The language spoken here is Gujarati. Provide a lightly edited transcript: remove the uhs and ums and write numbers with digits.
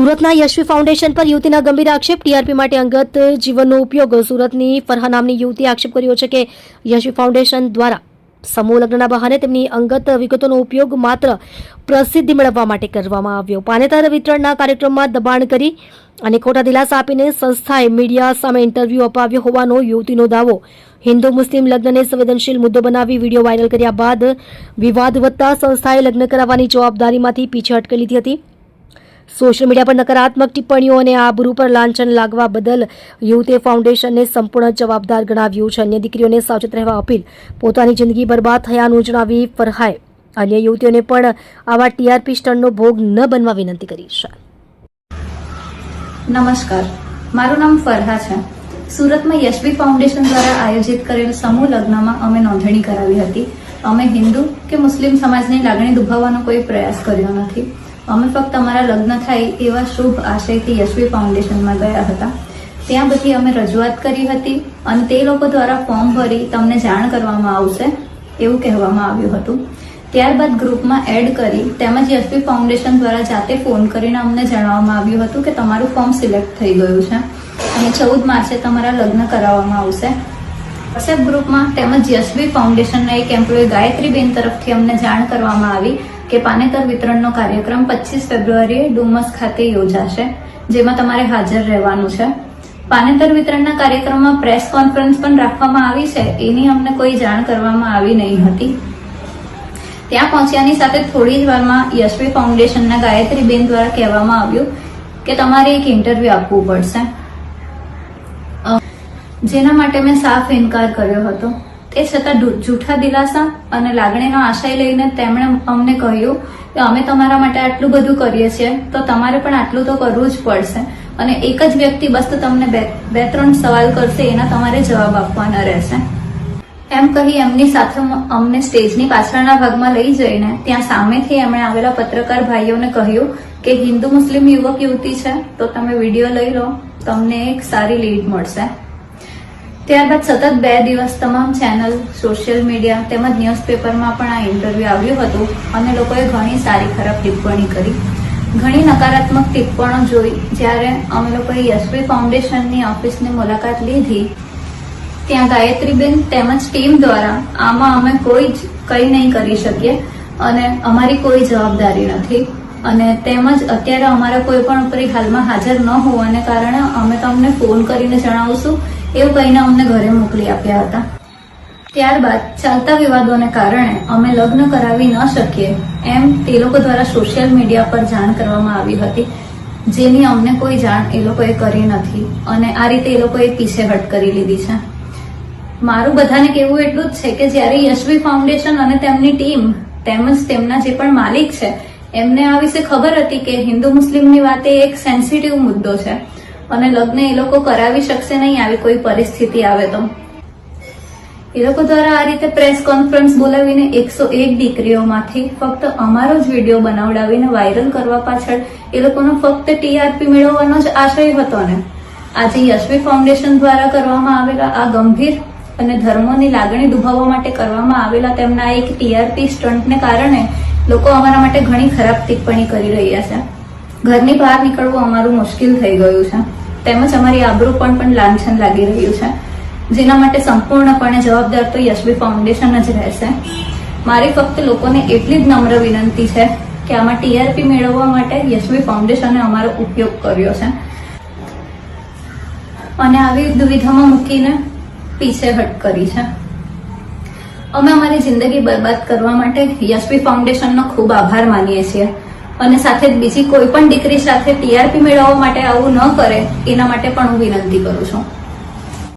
સુરતના યશવી ફાઉન્ડેશન પર યુવતીના ગંભીર આક્ષેપ. ટીઆરપી માટે અંગત જીવનનો ઉપયોગ. સુરતની ફરહા નામની યુવતીએ આક્ષેપ કર્યો છે કે યશવી ફાઉન્ડેશન દ્વારા સમૂહ લગ્નના બહાને તેમની અંગત વિગતોનો ઉપયોગ માત્ર પ્રસિદ્ધિ મેળવવા માટે કરવામાં આવ્યો. પાનેતર વિતરણના કાર્યક્રમમાં દબાણ કરી અને ખોટા દિલાસા આપીને સંસ્થાએ મીડિયા સામે ઇન્ટરવ્યૂ અપાવ્યો હોવાનો યુવતીનો દાવો. હિન્દુ મુસ્લિમ લગ્નને સંવેદનશીલ મુદ્દો બનાવી વિડીયો વાયરલ કર્યા બાદ વિવાદ વધતા સંસ્થાએ લગ્ન કરાવવાની જવાબદારીમાંથી પીછેહટ કરી લીધી હતી. સોશિયલ મીડિયા પર નકારાત્મક ટિપ્પણીઓ અને આબરૂ પર લાંછન લાગવા બદલ યુવતીએ ફાઉન્ડેશનને સંપૂર્ણ જવાબદાર ગણાવ્યું છે. અન્ય દીકરીઓને સાવચેત રહેવા અપીલ. પોતાની જિંદગી બરબાદ થયાનું જણાવી ફરહાએ અન્ય યુવતીઓને પણ આવા ટીઆરપી સ્ટન્ટનો ભોગ ન બનવા વિનંતી કરી છે. નમસ્કાર, મારું નામ ફરહા છે. સુરતમાં યશવી ફાઉન્ડેશન દ્વારા આયોજિત કરેલ સમૂહ લગ્નમાં અમે નોંધણી કરાવી હતી. અમે હિન્દુ કે મુસ્લિમ સમાજની લાગણી દુભાવવાનો કોઈ પ્રયાસ કર્યો નથી. અમે ફક્ત અમારા લગ્ન થાય એવા શુભ આશયથી યશવી ફાઉન્ડેશનમાં ગયા હતા. ત્યાં બધી અમે રજૂઆત કરી હતી અને તે લોકો દ્વારા ફોર્મ ભરી તમને જાણ કરવામાં આવશે એવું કહેવામાં આવ્યું હતું. ત્યારબાદ ગ્રુપમાં એડ કરી તેમજ યશવી ફાઉન્ડેશન દ્વારા જાતે ફોન કરીને અમને જણાવવામાં આવ્યું હતું કે તમારું ફોર્મ સિલેક્ટ થઈ ગયું છે અને 14 માર્ચે તમારા લગ્ન કરાવવામાં આવશે. વોટ્સએપ ગ્રુપમાં તેમજ યશવી ફાઉન્ડેશનના એક એમ્પ્લોય ગાયત્રીબેન તરફથી અમને જાણ કરવામાં આવી કે પાનેતર વિતરણનો કાર્યક્રમ 25 ફેબ્રુઆરીએ ડુમસ ખાતે યોજાશે, જેમાં તમારે હાજર રહેવાનું છે. પાનેતર વિતરણના કાર્યક્રમમાં પ્રેસ કોન્ફરન્સ પણ રાખવામાં આવી છે, એની અમને કોઈ જાણ કરવામાં આવી નહીં હતી. ત્યાં પહોંચ્યાની સાથે થોડી જ વારમાં યશવી ફાઉન્ડેશનના ગાયત્રીબેન દ્વારા કહેવામાં આવ્યું કે તમારે એક ઇન્ટરવ્યુ આપવું પડશે, જેના માટે મેં સાફ ઇનકાર કર્યો હતો. તે છતાં જૂઠા દિલાસા અને લાગણીનો આશય લઈને તેમણે અમને કહ્યું કે અમે તમારા માટે આટલું બધું કરીએ છીએ તો તમારે પણ આટલું તો કરવું જ પડશે અને એક જ વ્યક્તિ બસ તમને બે ત્રણ સવાલ કરશે, એના તમારે જવાબ આપવાના રહેશે એમ કહી એમની સાથે અમને સ્ટેજની પાછળના ભાગમાં લઈ જઈને ત્યાં સામેથી એમણે આવેલા પત્રકાર ભાઈઓને કહ્યું કે હિન્દુ મુસ્લિમ યુવક યુવતી છે તો તમે વિડીયો લઈ લો, તમને એક સારી લીડ મળશે. ત્યારબાદ સતત 2 દિવસ તમામ ચેનલ, સોશિયલ મીડિયા તેમજ ન્યૂઝપેપરમાં પણ આ ઇન્ટરવ્યૂ આવ્યું હતું અને લોકોએ ઘણી સારી ખરાબ ટિપ્પણી કરી. ઘણી નકારાત્મક ટિપ્પણો જોઈ. જ્યારે અમે લોકોએ યશવી ફાઉન્ડેશનની ઓફિસની મુલાકાત લીધી ત્યાં ગાયત્રીબેન તેમજ ટીમ દ્વારા આમાં અમે કંઈ નહીં કરી શકીએ અને અમારી કોઈ જવાબદારી નથી અને તેમજ અત્યારે અમારા કોઈ પણ ઉપર હાલમાં હાજર ન હોવાને કારણે અમે તમને ફોન કરીને જણાવશું એવું કહીને અમને ઘરે મોકલી આપ્યા હતા. ત્યારબાદ ચાલતા વિવાદોને કારણે અમે લગ્ન કરાવી ન શકીએ એમ તે લોકો દ્વારા સોશિયલ મીડિયા પર જાણ કરવામાં આવી હતી, જેની અમને કોઈ જાણ એ લોકોએ કરી નથી અને આ રીતે એ લોકોએ પીછેહટ કરી લીધી છે. મારું બધાને કહેવું એટલું જ છે કે જ્યારે યશવી ફાઉન્ડેશન અને તેમની ટીમ તેમજ તેમના જે પણ માલિક છે એમને આ વિશે ખબર હતી કે હિન્દુ મુસ્લિમની વાત એ એક સેન્સિટિવ મુદ્દો છે અને લગ્ન એ લોકો કરાવી શકશે નહીં આવી કોઈ પરિસ્થિતિ આવે તો. એ લોકો દ્વારા આ રીતે પ્રેસ કોન્ફરન્સ બોલાવીને 101 દીકરીઓમાંથી ફક્ત અમારો જ વિડીયો બનાવડાવીને વાયરલ કરવા પાછળ એ લોકોનો ફક્ત ટીઆરપી મેળવવાનો જ આશય હતો ને. આજે યશવી ફાઉન્ડેશન દ્વારા કરવામાં આવેલા આ ગંભીર અને ધર્મોની લાગણી દુભાવવા માટે કરવામાં આવેલા તેમના એક ટીઆરપી સ્ટન્ટને કારણે લોકો અમારા માટે ઘણી ખરાબ ટિપ્પણી કરી રહ્યા છે. ઘરની બહાર નીકળવું અમારું મુશ્કેલ થઈ ગયું છે તેમજ અમારી આબરૂ પણ લાંછન લાગી રહ્યું છે, જેના માટે સંપૂર્ણપણે જવાબદાર તો યશવી ફાઉન્ડેશન જ રહેશે. મારી ફક્ત લોકોને એટલી જ નમ્ર વિનંતી છે કે આમાં ટીઆરપી મેળવવા માટે યશવી ફાઉન્ડેશને અમારો ઉપયોગ કર્યો છે અને આવી દુવિધામાં મૂકીને પીછેહટ કરી છે. અમે અમારી જિંદગી બરબાદ કરવા માટે યશવી ફાઉન્ડેશનનો ખૂબ આભાર માનીએ છીએ અને સાથે જ બીજી કોઈ પણ દીકરી સાથે ટીઆરપી મેળવવા માટે આવું ન કરે એના માટે પણ હું વિનંતી કરું છું.